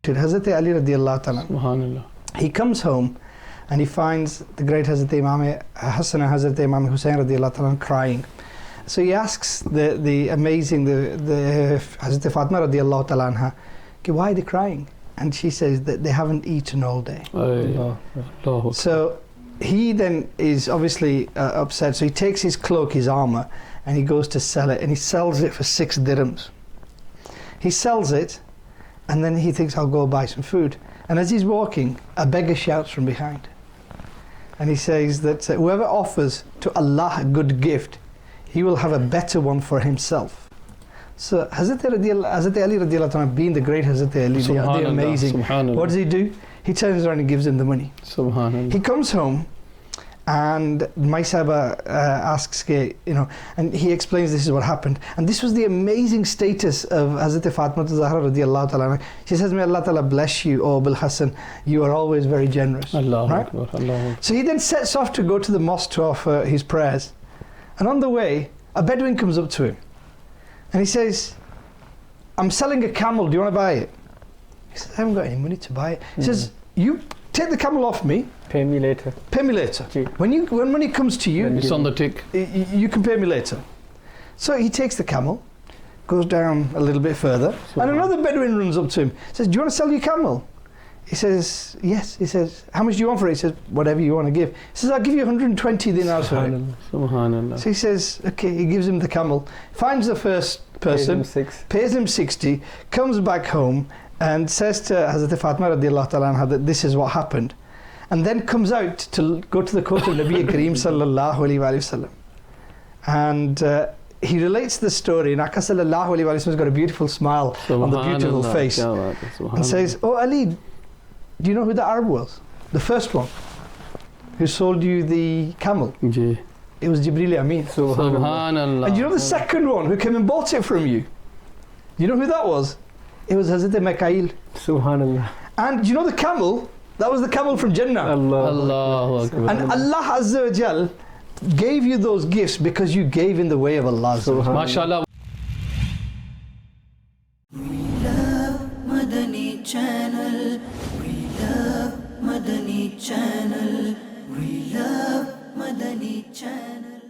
Hazrat Ali radiallahu ta'ala, Subhanallah. he comes home and he finds the great Hazrat Imam Hassan and Hazrat Imam Hussain radiallahu ta'ala crying. So he asks the amazing, the Hazrat Fatima radiallahu ta'ala anha, okay, why are they crying? And she says that they haven't eaten all day. So he then is obviously upset. So he takes his cloak, his armor, and he goes to sell it, and he sells it for 6 dirhams. He sells it, and then he thinks, I'll go buy some food. And as he's walking, a beggar shouts from behind. And he says that whoever offers to Allah a good gift, he will have a better one for himself. So Hazrat Ali radiallahu anhu, being the great Hazrat Ali, the amazing, what does he do? He turns around and gives him the money. Subhanallah. He comes home, and my Sahaba asks, and he explains this is what happened. And this was the amazing status of Hazrat Fatima Zahra radiallahu ta'ala. She says, may Allah ta'ala bless you, O Abul Hassan, you are always very generous. Allah right? Akbar, Allah. So he then sets off to go to the mosque to offer his prayers. And on the way, a Bedouin comes up to him. And he says, I'm selling a camel, do you want to buy it? He says, I haven't got any money to buy it. He says, you take the camel off me. Pay me later. Pay me later. When money comes to you, It's on the tick. you can pay me later. So he takes the camel, goes down a little bit further, and another Bedouin runs up to him, says, do you want to sell your camel? He says, yes. He says, how much do you want for it? He says, whatever you want to give. He says, I'll give you 120 dinars for it. Subhanallah. So he says, okay, he gives him the camel, finds the first person, pays him 60, comes back home and says to Hazrat Fatima radiallahu ta'ala anha that this is what happened. And then comes out to go to the court of Nabi Kareem sallallahu alayhi wa sallam. And he relates the story, and Aka sallallahu alayhi wa sallam has got a beautiful smile on the beautiful face. And says, oh Ali, do you know who the Arab was? The first one who sold you the camel. It was Jibreel Amin. Subhanallah. And you know the second one who came and bought it from you? You know who that was? It was Hazrat Mikail. Subhanallah. And you know the camel? That was the camel from Jannah. Allahu Akbar. And Allah Azza wa Jal gave you those gifts because you gave in the way of Allah. MashaAllah. We love Madani Channel. We love Madani Channel. We love Madani Channel.